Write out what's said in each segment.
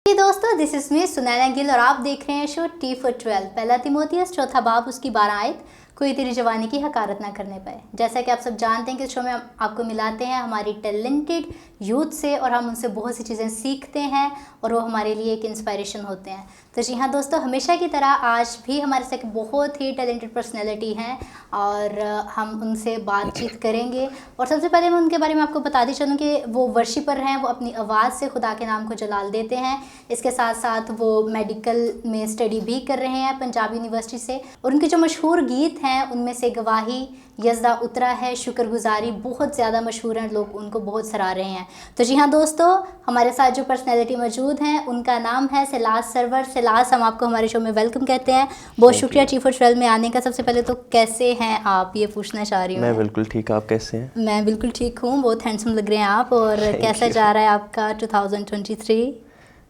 दोस्तों, this is me Sunaina Gill और आप देख रहे हैं शो टी फॉर 12। पहला तिमोथियस चौथा बाब उसकी 12 आयत, कोई तेरी जवानी की हकारत ना करने पाए। जैसा कि आप सब जानते हैं कि इस शो में हम आपको मिलाते हैं हमारी टैलेंटेड यूथ से और हम उनसे बहुत सी चीज़ें सीखते हैं और वो हमारे लिए एक इंस्पायरेशन होते हैं। तो जी हाँ दोस्तों, हमेशा की तरह आज भी हमारे साथ बहुत ही टैलेंटेड पर्सनैलिटी हैं और हम उनसे बातचीत करेंगे। और सबसे पहले मैं उनके बारे में आपको बताती चलूँ कि वो वर्शिपर हैं, वो अपनी आवाज़ से खुदा के नाम को जलाल देते हैं। इसके साथ साथ वो मेडिकल में स्टडी भी कर रहे हैं पंजाब यूनिवर्सिटी से। और उनके जो मशहूर गीत हैं उनमें से गवाही, यज़दा उतरा है, शुक्रगुजारी बहुत ज़्यादा मशहूर हैं, लोग उनको बहुत सराह रहे हैं। तो जी हाँ दोस्तों, हमारे साथ जो पर्सनैलिटी मौजूद हैं उनका नाम है सिलास सरवर। सिलास, हम आपको हमारे शो में वेलकम कहते हैं। बहुत शुक्रिया टी फॉर 12 में आने का। सबसे पहले तो कैसे हैं आप, ये पूछना चाह रही हूँ। मैं बिल्कुल ठीक, आप कैसे हैं? मैं बिल्कुल ठीक हूँ, बहुत हैंडसम लग रहे हैं आप। और कैसा जा रहा है आपका 2023?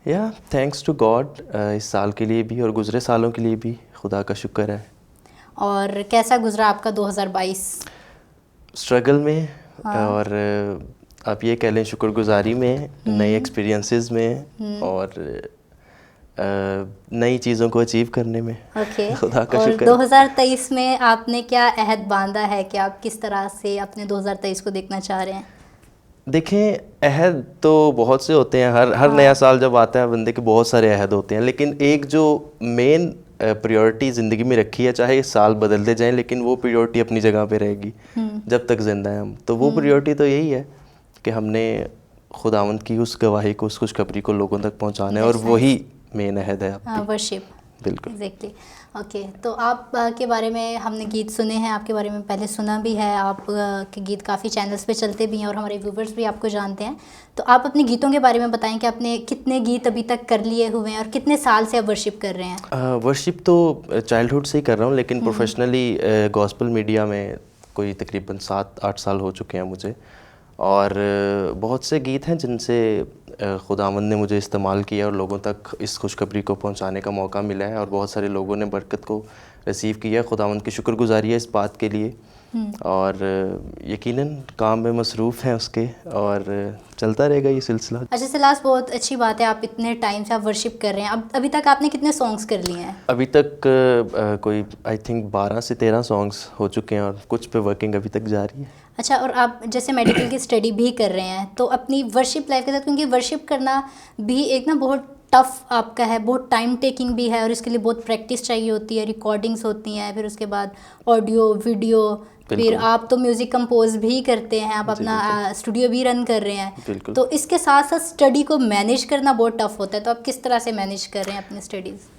या थैंक्स टू गॉड, इस साल के लिए भी और गुजरे सालों के लिए भी खुदा का शुक्र है। और कैसा गुजरा आपका 2022? स्ट्रगल में। हाँ। और आप ये कह लें शुक्रगुजारी में, नए एक्सपीरियंसेस में और नई चीज़ों को अचीव करने में। ओके। खुदा का और शुक्र। 2023 में आपने क्या अहद बांधा है कि आप किस तरह से अपने 2023 को देखना चाह रहे हैं? देखें, अहद तो बहुत से होते हैं, हर नया साल जब आता है बंदे के बहुत सारे अहद होते हैं, लेकिन एक जो मेन प्रायोरिटी ज़िंदगी में रखी है, चाहे साल बदलते जाएं लेकिन वो प्रायोरिटी अपनी जगह पे रहेगी जब तक जिंदा हैं हम। तो वो प्रायोरिटी तो यही है कि हमने खुदावंद की उस गवाही को, उस खुशखबरी को लोगों तक पहुंचाना है और वही मेन अहद है आपकी। वर्शिप। बिल्कुल एग्जैक्टली। ओके, तो आप के बारे में हमने गीत सुने हैं, आपके बारे में पहले सुना भी है। आप के गीत काफ़ी चैनल्स पे चलते भी हैं और हमारे व्यूवर्स भी आपको जानते हैं। तो आप अपने गीतों के बारे में बताएं कि आपने कितने गीत अभी तक कर लिए हुए हैं और कितने साल से आप वर्शिप कर रहे हैं? वर्शिप तो चाइल्डहुड से ही कर रहा हूँ, लेकिन प्रोफेशनली गॉस्पेल मीडिया में कोई तकरीबन 7-8 साल हो चुके हैं मुझे। और बहुत से गीत हैं जिनसे खुदावंद ने मुझे इस्तेमाल किया और लोगों तक इस खुशखबरी को पहुंचाने का मौका मिला है और बहुत सारे लोगों ने बरकत को रिसीव किया है। खुदावंद की शुक्रगुजारी है इस बात के लिए। और यकीनन काम में मसरूफ़ हैं उसके और चलता रहेगा ये सिलसिला। अच्छा सिलास, बहुत अच्छी बात है, आप इतने टाइम से आप वर्शिप कर रहे हैं। अब अभी तक आपने कितने सॉन्ग्स कर लिए हैं? अभी तक कोई आई थिंक 12 से 13 सॉन्ग्स हो चुके हैं और कुछ पे वर्किंग अभी तक जारी है। अच्छा, और आप जैसे मेडिकल की स्टडी भी कर रहे हैं तो अपनी वर्शिप लाइफ के साथ, क्योंकि वर्शिप करना भी एक ना बहुत टफ आपका है, बहुत टाइम टेकिंग भी है और इसके लिए बहुत प्रैक्टिस चाहिए होती है, रिकॉर्डिंग्स होती हैं, फिर उसके बाद ऑडियो वीडियो, फिर आप तो म्यूज़िक कंपोज भी करते हैं, आप अपना स्टूडियो भी रन कर रहे हैं। तो इसके साथ साथ स्टडी को मैनेज करना बहुत टफ होता है। तो आप किस तरह से मैनेज कर रहे हैं अपनी स्टडीज़?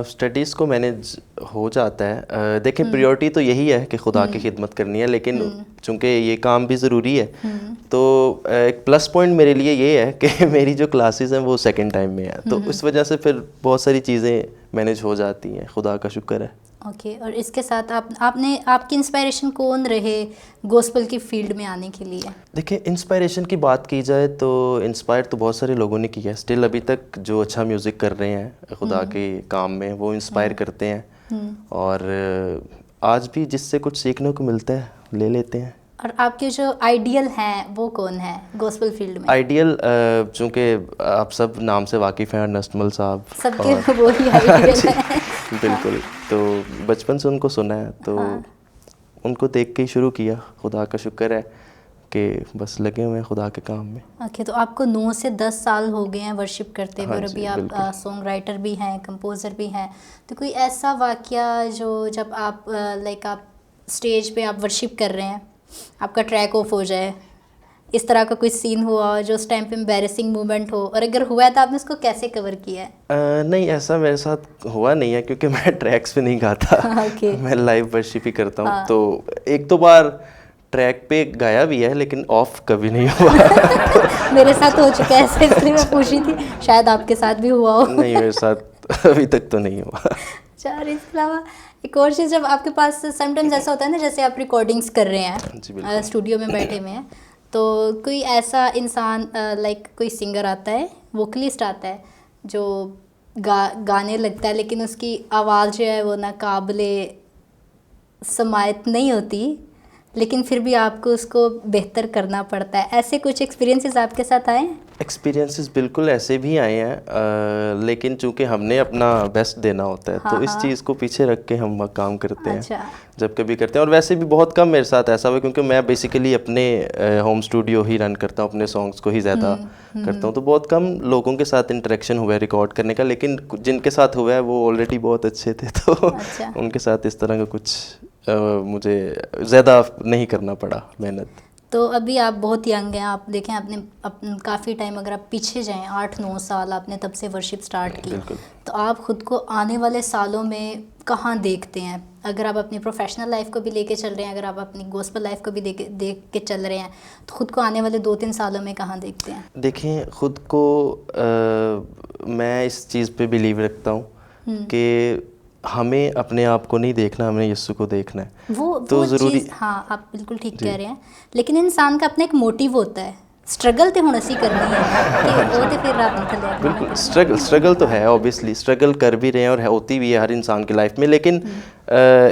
स्टडीज़ को मैनेज हो जाता है। देखें, प्रायोरिटी तो यही है कि खुदा की खिदमत करनी है, लेकिन चूंकि ये काम भी ज़रूरी है तो एक प्लस पॉइंट मेरे लिए ये है कि मेरी जो क्लासेस हैं वो सेकंड टाइम में है, तो इस वजह से फिर बहुत सारी चीज़ें मैनेज हो जाती हैं। खुदा का शुक्र है। ओके। और इसके साथ आपकी इंस्पायरेशन कौन रहे गॉस्पेल की फील्ड में आने के लिए? देखिए, इंस्पायरेशन की बात की जाए तो इंस्पायर तो बहुत सारे लोगों ने किया है। स्टिल अभी तक जो अच्छा म्यूज़िक कर रहे हैं खुदा के काम में, वो इंस्पायर करते हैं और आज भी जिससे कुछ सीखने को मिलता है ले लेते हैं। और आपके जो आइडियल हैं वो कौन है गॉस्पेल फील्ड में? आइडियल, चूँकि आप सब नाम से वाकिफ़ हैं, अर्नेस्ट मल साहब, सबके वो ही आइडियल है। बिल्कुल। तो बचपन से उनको सुना है तो उनको देख के ही शुरू किया। खुदा का शुक्र है कि बस लगे हुए हैं खुदा के काम में। ओके, तो आपको 9 से 10 साल हो गए हैं वर्शिप करते हुए और अभी आप सॉन्ग राइटर भी हैं, कंपोज़र भी हैं। तो कोई ऐसा वाकया जो जब आप आप स्टेज पे आप वर्शिप कर रहे हैं, आपका ट्रैक ऑफ हो जाए, इस तरह का कोई सीन हुआ जो उस टाइम पे एम्बैरेसिंग मोमेंट हो, और अगर हुआ है तो आपने उसको कैसे कवर किया है? नहीं, ऐसा मेरे साथ हुआ नहीं है क्योंकि मैं ट्रैक्स पे नहीं गाता। मैं लाइव वर्शिप ही करता हूँ। तो एक दो बार ट्रैक पे गाया भी है लेकिन ऑफ कभी नहीं हुआ। मेरे साथ हो चुका है ऐसे, इसलिए मैं पूछी थी, शायद आपके साथ भी हुआ हो। नहीं, मेरे साथ अभी तक तो नहीं हुआ। अच्छा, इसके अलावा एक और चीज़, जब आपके पास समटाइम्स ऐसा होता है ना, जैसे आप रिकॉर्डिंग्स कर रहे हैं, स्टूडियो में बैठे हुए हैं, तो कोई ऐसा इंसान कोई सिंगर आता है, वोकलिस्ट आता है जो गाने लगता है लेकिन उसकी आवाज़ जो है वो ना काबिले समायत नहीं होती, लेकिन फिर भी आपको उसको बेहतर करना पड़ता है। ऐसे कुछ एक्सपीरियंसेस आपके साथ आए हैं? एक्सपीरियंसेस बिल्कुल ऐसे भी आए हैं, लेकिन चूंकि हमने अपना बेस्ट देना होता है तो इस चीज़ को पीछे रख के हम काम करते हैं। अच्छा। जब कभी करते हैं, और वैसे भी बहुत कम मेरे साथ ऐसा हुआ क्योंकि मैं बेसिकली अपने होम स्टूडियो ही रन करता हूँ, अपने सॉन्ग्स को ही ज़्यादा करता हूँ, तो बहुत कम लोगों के साथ इंटरेक्शन हुआ है रिकॉर्ड करने का। लेकिन जिनके साथ हुआ है वो ऑलरेडी बहुत अच्छे थे, तो अच्छा। उनके साथ इस तरह का कुछ मुझे ज़्यादा नहीं करना पड़ा मेहनत। तो अभी आप बहुत यंग हैं, आप देखें आपने काफ़ी टाइम, अगर आप पीछे जाएं 8-9 साल आपने तब से वर्शिप स्टार्ट की, तो आप ख़ुद को आने वाले सालों में कहाँ देखते हैं? अगर आप अपनी प्रोफेशनल लाइफ को भी लेके चल रहे हैं, अगर आप अपनी गॉस्पेल लाइफ को भी देख के चल रहे हैं, तो ख़ुद को आने वाले 2-3 सालों में कहाँ देखते हैं? देखें, ख़ुद को मैं इस चीज़ पे बिलीव रखता हूँ कि हमें अपने आप को नहीं देखना, हमें यीशु को देखना है। वो ज़रूरी, हाँ आप बिल्कुल ठीक कह रहे हैं, लेकिन इंसान का अपना एक मोटिव होता है, स्ट्रगल तो होना सी करनी है कि वो तो फिर रात निकल बिल्कुल स्ट्रगल तो है, ऑब्वियसली स्ट्रगल कर भी रहे हैं और होती भी है हर इंसान की लाइफ में। लेकिन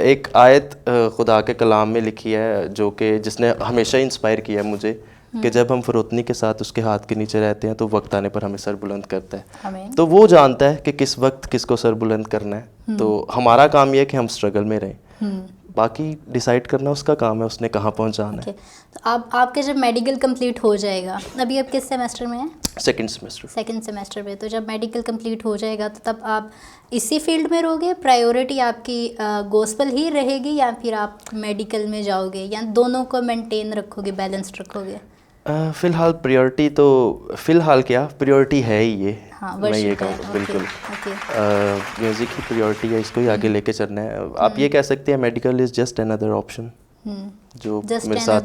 एक आयत खुदा के कलाम में लिखी है जो कि जिसने हमेशा इंस्पायर किया है मुझे, कि जब हम फरोतनी के साथ उसके हाथ के नीचे रहते हैं तो वक्त आने पर हमें सर बुलंद करता है। तो वो जानता है कि किस वक्त किसको सर बुलंद करना है। तो हमारा काम यह है कि हम स्ट्रगल में रहें, बाकी डिसाइड करना उसका काम है, उसने कहाँ पहुँचाना है। तो आपके जब मेडिकल कंप्लीट हो जाएगा, अभी आप किस सेमेस्टर में हैं? सेकंड सेमेस्टर में। तो जब मेडिकल कंप्लीट हो जाएगा तो तब आप इसी फील्ड में रहोगे, प्रायोरिटी आपकी गॉस्पेल ही रहेगी, या फिर आप मेडिकल में जाओगे, या दोनों को मेंटेन रखोगे, बैलेंस्ड रखोगे? फ़िलहाल प्रायोरिटी है ही ये। हाँ, मैं ये कहूँगा बिल्कुल म्यूज़िक ही प्रायोरिटी है, इसको ही आगे लेके चलना है। आप ये कह सकते हैं medical is just another option, जो मेरे साथ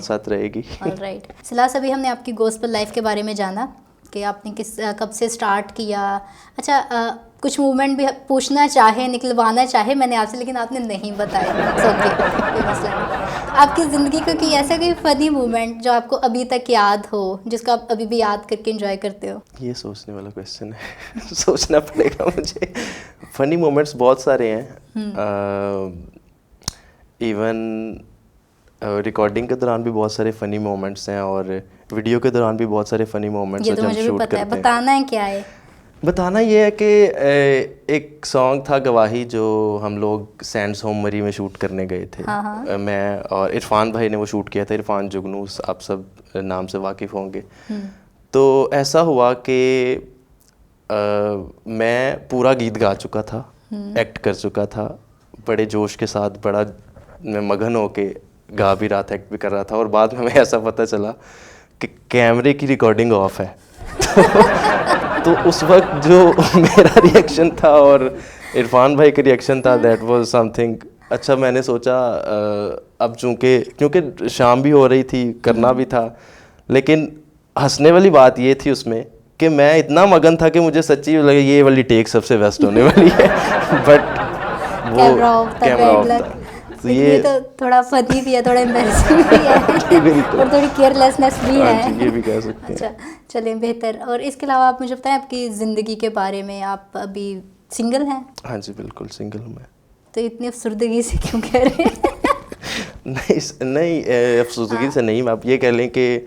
साथ रहेगी। ऑलराइट। सिलास, अभी हमने आपकी गॉस्पेल लाइफ के बारे में जाना कि आपने कब से स्टार्ट किया। अच्छा, कुछ मूवमेंट भी पूछना चाहे, निकलवाना चाहे मैंने आपसे, लेकिन आपने नहीं बताया। कोई मसला नहीं। आपकी ज़िंदगी का कोई ऐसा कोई फ़नी मूवमेंट जो आपको अभी तक याद हो, जिसको आप अभी भी याद करके एंजॉय करते हो? ये सोचने वाला क्वेश्चन है सोचना पड़ेगा मुझे। फ़नी मोमेंट्स बहुत सारे हैं, इवन रिकॉर्डिंग के दौरान भी बहुत सारे फ़नी मोमेंट्स हैं, और वीडियो के दौरान भी बहुत सारे फ़नी मोमेंट्स हैं। ये तो मुझे भी पता है, बताना है क्या है? बताना ये है कि एक सॉन्ग था गवाही, जो हम लोग सैंड्स होम मरी में शूट करने गए थे। मैं और इरफान भाई ने वो शूट किया था, इरफान जुगनू, आप सब नाम से वाकिफ़ होंगे। तो ऐसा हुआ कि मैं पूरा गीत गा चुका था, एक्ट कर चुका था, बड़े जोश के साथ, बड़ा मैं मगन होके गा भी रहा था, एक्ट भी कर रहा था, और बाद में हमें ऐसा पता चला कि कैमरे की रिकॉर्डिंग ऑफ है। तो उस वक्त जो मेरा रिएक्शन था और इरफान भाई का रिएक्शन था, दैट वाज समथिंग। अच्छा, मैंने सोचा अब क्योंकि शाम भी हो रही थी, करना भी था, लेकिन हंसने वाली बात ये थी उसमें कि मैं इतना मगन था कि मुझे सच्ची लगे ये वाली टेक सबसे बेस्ट होने वाली है। बट वो कैमरा ऑफ था। तो ये तो थोड़ा फनी भी है, थोड़ा एम्बैरेसिंग भी है और थोड़ी केयरलेसनेस भी है। ये भी कह सकते हैं। अच्छा, चलें, बेहतर। और इसके अलावा आप मुझे बताएं आपकी ज़िंदगी के बारे में। आप अभी सिंगल हैं? हाँ जी, बिल्कुल सिंगल हूँ मैं। तो इतनी अफसुर्दगी से क्यों कह रहे हैं? नहीं, अफसुर्दगी से नहीं, आप ये कह लें कि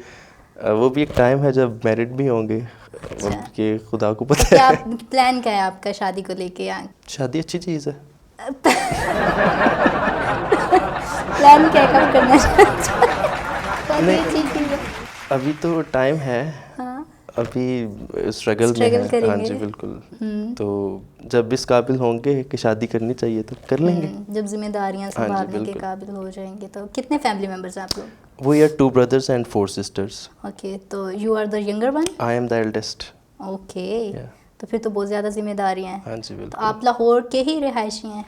वो भी एक टाइम है जब मैरिड भी होंगे। ये खुदा को पता है। प्लान क्या है आपका शादी को लेके? शादी अच्छी चीज़ है। प्लान क्या कब करना अभी तो टाइम है। हाँ? अभी स्ट्रगल में है। करेंगे। हाँ जी, बिल्कुल। तो जब इस काबिल होंगे कि शादी करनी चाहिए तो कर लेंगे। जब जिम्मेदारियां संभालने के काबिल हो जाएंगे। तो कितने फैमिली मेंबर्स हैं आप लोग? We are 2 brothers and 4 sisters. Okay, तो you are the younger one? I am the eldest. Okay, तो फिर तो बहुत ज़्यादा जिम्मेदारियां हैं। हाँ जी, बिल्कुल। तो आप लाहौर के ही रिहायशी हैं?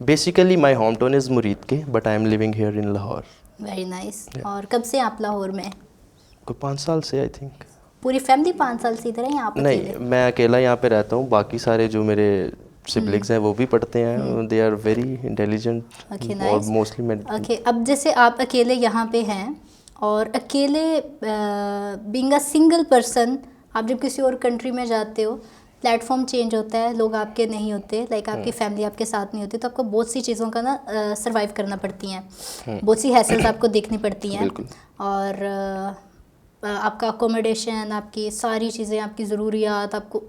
Basically my hometown is मुरीद के, but I am living here in Lahore. Very nice. और कब से आप लाहौर में? कोई 5 साल से आई थिंक। पूरी फैमिली 5 साल से इधर है या आप अकेले? नहीं, मैं अकेला यहाँ पे रहता हूँ। बाकी सारे जो मेरे सिबलिंग्स हैं वो भी पढ़ते हैं। दे आर वेरी इंटेलिजेंट और मोस्टली मैं। ओके, अब जैसे आप अकेले यहाँ पे हैं और अकेले बीइंग अ सिंगल पर्सन, आप जब किसी और कंट्री में जाते हो प्लेटफॉर्म चेंज होता है, लोग आपके नहीं होते, लाइक आपकी फैमिली आपके साथ नहीं होती, तो आपको बहुत सी चीज़ों का ना सर्वाइव करना पड़ती हैं, बहुत सी हैसल्स आपको देखनी पड़ती हैं, और आपका अकोमोडेशन, आपकी सारी चीज़ें, आपकी ज़रूरियात, आपको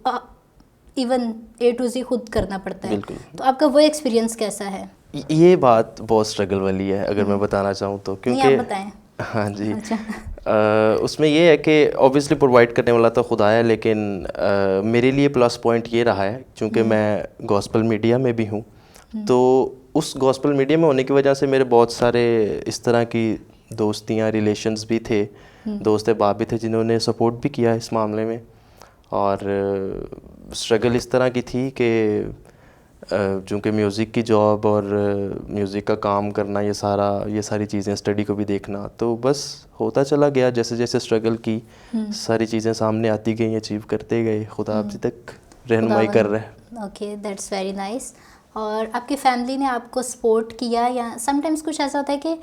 इवन A to Z खुद करना पड़ता है। तो आपका वो एक्सपीरियंस कैसा है? ये बात बहुत स्ट्रगल वाली है अगर मैं बताना चाहूँ तो, क्योंकि नहीं, आप बताएं। हाँ जी। अच्छा। उसमें ये है कि ऑब्वियसली प्रोवाइड करने वाला तो खुदा है, लेकिन मेरे लिए प्लस पॉइंट ये रहा है क्योंकि मैं गॉस्पेल मीडिया में भी हूँ, तो उस गॉस्पेल मीडिया में होने की वजह से मेरे बहुत सारे इस तरह की दोस्तियाँ, रिलेशंस भी थे, दोस्त अहबाब भी थे जिन्होंने सपोर्ट भी किया इस मामले में। और स्ट्रगल इस तरह की थी कि चूँकि म्यूज़िक की जॉब और म्यूज़िक का काम करना, ये सारी चीज़ें, स्टडी को भी देखना, तो बस होता चला गया। जैसे जैसे स्ट्रगल की सारी चीज़ें सामने आती गई, अचीव करते गए, खुदा अभी तक रहनुमाई कर रहा है। Okay, that's very nice. और आपकी फैमिली ने आपको सपोर्ट किया, या समटाइम्स कुछ ऐसा होता है कि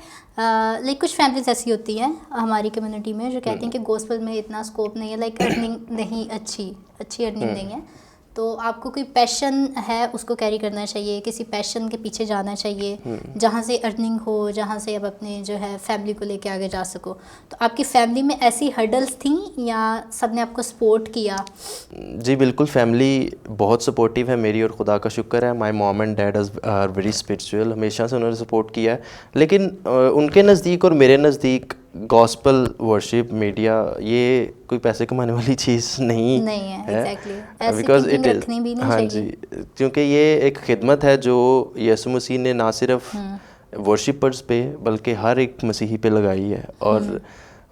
लाइक कुछ फैमिलीज ऐसी होती हैं हमारी कम्युनिटी में जो कहती हैं कि गॉस्पेल में इतना स्कोप नहीं है, लाइक अर्निंग नहीं, अच्छी अर्निंग नहीं है, तो आपको कोई पैशन है उसको कैरी करना चाहिए, किसी पैशन के पीछे जाना चाहिए जहाँ से अर्निंग हो, जहाँ से आप अपने जो है फैमिली को लेके आगे जा सको। तो आपकी फैमिली में ऐसी हर्डल्स थी या सब ने आपको सपोर्ट किया? जी बिल्कुल, फैमिली बहुत सपोर्टिव है मेरी, और खुदा का शुक्र है। My mom and dad are very spiritual, हमेशा से उन्होंने सपोर्ट किया है। लेकिन उनके नज़दीक और मेरे नज़दीक गॉस्पेल वर्शिप मीडिया ये कोई पैसे कमाने वाली चीज़ नहीं है। एग्जैक्टली, बिकॉज इट रखनी भी नहीं हाँ चाहिए। जी, क्योंकि ये एक खिदमत है जो यीशु मसीह ने ना सिर्फ वर्शिपर्स पे बल्कि हर एक मसीही पे लगाई है, और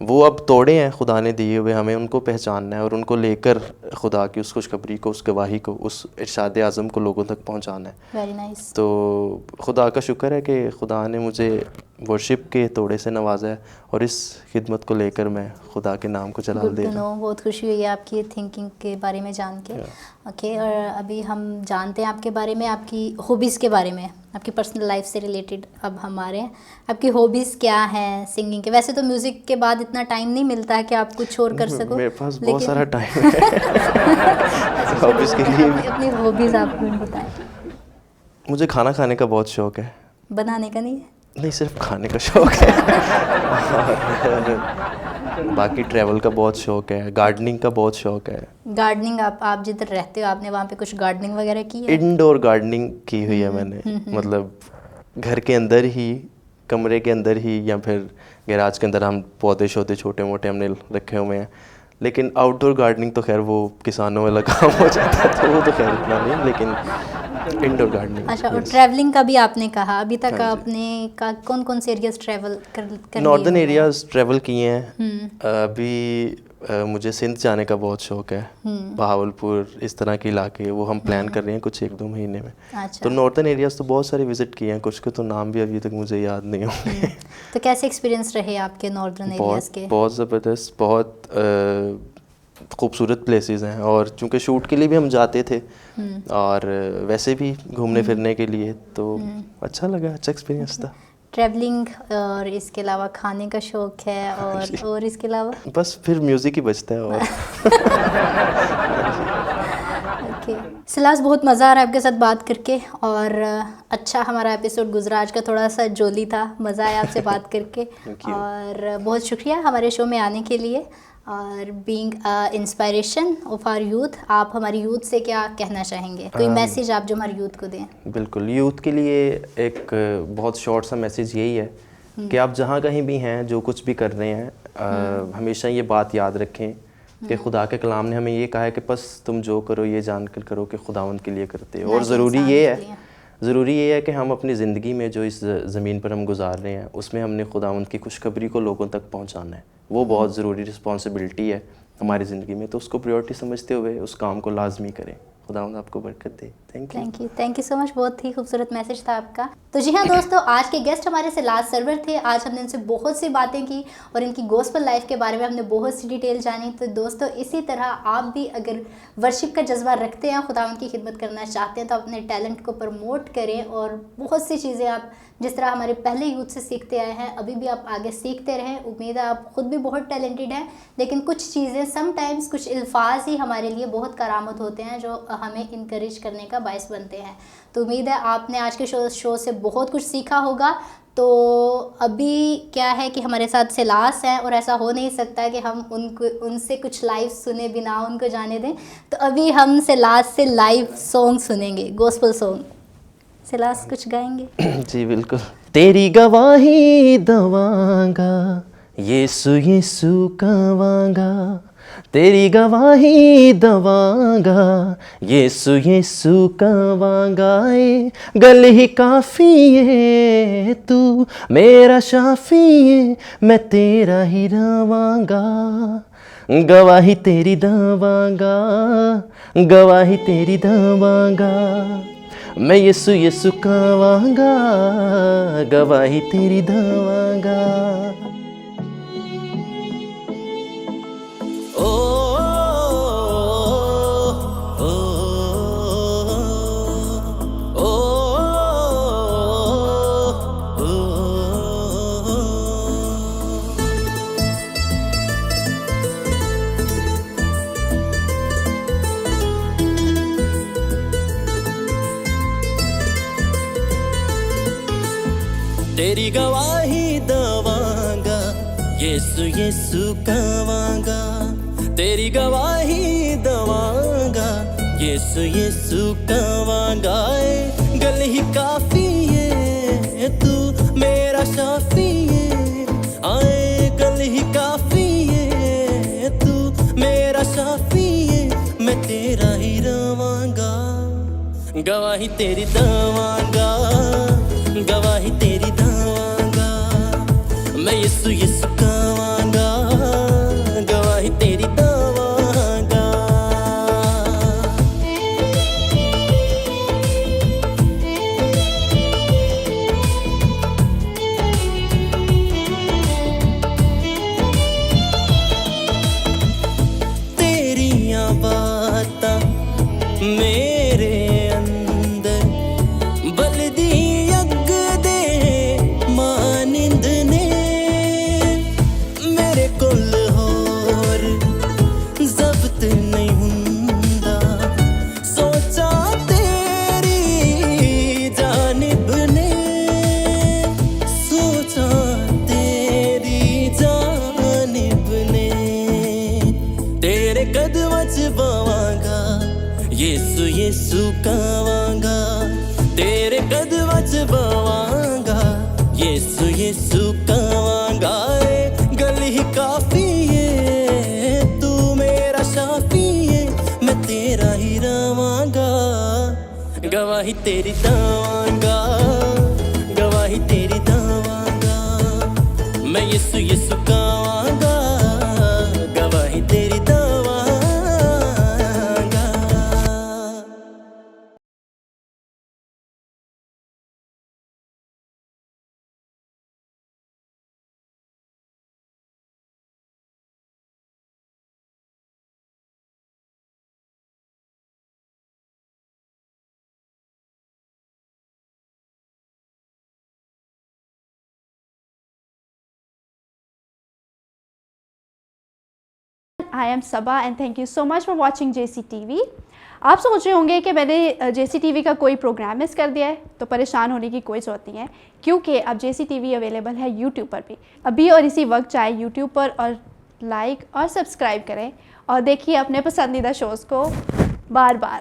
वो अब तोड़े हैं खुदा ने दिए हुए, हमें उनको पहचानना है और उनको लेकर खुदा की उस खुशखबरी को, उस गवाही को, उस इरशाद आज़म को लोगों तक पहुंचाना है। Very nice. तो खुदा का शुक्र है कि खुदा ने मुझे वर्शिप के तोड़े से नवाजा है, और इस खिदमत को लेकर मैं खुदा के नाम को चला दे रहा हूँ। बहुत खुशी हुई है आपकी थिंकिंग के बारे में जान के। ओके, और अभी हम जानते हैं आपके बारे में, आपकी हॉबीज़ के बारे में, आपकी पर्सनल लाइफ से रिलेटेड अब हमारे आपकी हॉबीज़ क्या हैं सिंगिंग के? वैसे तो म्यूज़िक के बाद इतना टाइम नहीं मिलता है कि आप कुछ और कर सको। मेरे पास बहुत सारा टाइम है हॉबीज़ के लिए। अपनी हॉबीज़ आप बताएं। मुझे खाना खाने का बहुत शौक़ है। बनाने का नहीं? नहीं, सिर्फ खाने का शौक़ है। बाकी ट्रैवल का बहुत शौक़ है, गार्डनिंग का बहुत शौक़ है। गार्डनिंग, आप जिधर रहते हो आपने वहाँ पे कुछ गार्डनिंग वगैरह की है? इंडोर गार्डनिंग की हुई है मैंने, मतलब घर के अंदर ही, कमरे के अंदर ही, या फिर गैराज के अंदर हम पौधे शौधे छोटे मोटे हमने रखे हुए हैं। लेकिन आउटडोर गार्डनिंग तो खैर वो किसानों वाला काम हो जाता है, तो वो तो खैर इतना नहीं, लेकिन इंडोर गार्डनिंग। अच्छा, और ट्रैवलिंग का भी आपने कहा, अभी तक आपने कौन कौन से एरियाज ट्रैवल कर नॉर्दर्न एरियाज ट्रैवल किए हैं। अभी मुझे सिंध जाने का बहुत शौक़ है, बहावलपुर, इस तरह के इलाके, वो हम प्लान कर रहे हैं कुछ 1-2 महीने में। अच्छा। तो नॉर्दर्न एरियाज तो बहुत सारे विज़िट किए हैं, कुछ के तो नाम भी अभी तक मुझे याद नहीं होंगे। तो कैसे एक्सपीरियंस रहे आपके नॉर्दर्न एरियाज़ के? बहुत ज़बरदस्त, बहुत खूबसूरत प्लेसेस हैं, और चूँकि शूट के लिए भी हम जाते थे और वैसे भी घूमने फिरने के लिए, तो अच्छा लगा, अच्छा एक्सपीरियंस था। ट्रैवलिंग और इसके अलावा खाने का शौक़ है, और इसके अलावा बस फिर म्यूज़िक ही बजता है। और ओके, सिलास, बहुत मज़ा आ रहा है आपके साथ बात करके, और अच्छा हमारा एपिसोड गुजरा, आज का थोड़ा सा जोली था, मज़ा आया आपसे बात करके। और बहुत शुक्रिया हमारे शो में आने के लिए, और being inspiration of our youth. आप हमारी यूथ से क्या कहना चाहेंगे? कोई मैसेज आप जो हमारे यूथ को दें? बिल्कुल, यूथ के लिए एक बहुत शॉर्ट सा मैसेज यही है कि आप जहाँ कहीं भी हैं, जो कुछ भी कर रहे हैं, हमेशा ये बात याद रखें कि खुदा के कलाम ने हमें ये कहा है कि बस तुम जो करो ये जानकर करो कि खुदावंद के लिए करते हो। और ज़रूरी ये है कि हम अपनी ज़िंदगी में जो इस ज़मीन पर हम गुजार रहे हैं, उसमें हमने खुदावंद की खुशखबरी को लोगों तक पहुंचाना है। वो बहुत ज़रूरी रिस्पॉन्सिबिलिटी है हमारी ज़िंदगी में, तो उसको प्रायोरिटी समझते हुए उस काम को लाजमी करें। खुदावंद आपको बरकत दे। Thank you so much. बहुत ही खूबसूरत मैसेज था आपका। तो जी हाँ दोस्तों, आज के गेस्ट हमारे से लास्ट सर्वर थे। आज हमने उनसे बहुत सी बातें की और इनकी गॉस्पेल लाइफ के बारे में हमने बहुत सी डिटेल जानी। तो दोस्तों, इसी तरह आप भी अगर वर्शिप का जज्बा रखते हैं, खुदावंद की खिदमत करना चाहते हैं, तो अपने टैलेंट को प्रमोट करें और बहुत सी चीज़ें आप जिस तरह हमारे पहले यूथ से सीखते आए हैं, अभी भी आप आगे सीखते रहें। उम्मीद है आप खुद भी बहुत टैलेंटेड हैं, लेकिन कुछ चीज़ें समटाइम्स, कुछ अल्फाज ही हमारे लिए बहुत करामत होते हैं जो हमें इनकरेज करने का बायस बनते हैं। तो उम्मीद है आपने आज के शो से बहुत कुछ सीखा होगा। तो अभी क्या है कि हमारे साथ सिलास हैं और ऐसा हो नहीं सकता कि हम उनसे कुछ लाइव सुने बिना उनको जाने दें। तो अभी हम सिलास से लाइव सॉन्ग सुनेंगे, गॉस्पेल सॉन्ग। सिलास कुछ गाएंगे? जी बिल्कुल। तेरी गवाही दवांगा, यीशु यीशु कवांगा, तेरी गवाही दवांगा, यीशु यीशु कवांगा, ए गल ही काफ़ी है, तू मेरा शाफी है, मैं तेरा ही रवांगा, गवाही तेरी दवांगा, गवाही तेरी दवांगा, मैं यीशु यीशु कवांगा, गवाही तेरी दवांगा। ओ ओ ओ तेरी गवाही दवांगा, यीशु यीशु कवांगा, तेरी गवाही दवांगा, यीशु यीशु कवांगा, गल ही काफ़ी है, तू मेरा शाफी है, आए गल ही काफ़ी है, तू मेरा शाफी है, मैं तेरा ही रवांगा, गवाही तेरी दवांगा, गवाही तेरी दवांगा, मैं यीशु यीशु कवांगा, गवाही तेरी दवांगा। तेरियां बातां मेरे अंदर बलदी अग दे मानिंद ने, मेरे कोल होर जब्त नहीं हुंदा, सोचा तेरी जानिब ने, सोचा तेरी जानिब ने, तेरे कदमां च बवांगा, यीशु यीशु कवांगा, तेरे कदमां च बवांगा, यीशु यीशु कवांगा, गल ही काफ़ी है, तू मेरा शाफी है, मैं तेरा ही रवांगा, गवाही तेरी दवांगा, गवाही तेरी दवांगा, मैं यीशु यीशु कवांगा, गवाही तेरी दवांगा। I am Sabah and thank you so much for watching JCTV। आप सोच रहे होंगे कि मैंने JCTV का कोई प्रोग्राम मिस कर दिया है, तो परेशान होने की कोई ज़रूरत नहीं है, क्योंकि अब JCTV अवेलेबल है YouTube पर भी। अभी और इसी वक्त चाहे YouTube पर और लाइक और सब्सक्राइब करें और देखिए अपने पसंदीदा शोज़ को बार बार।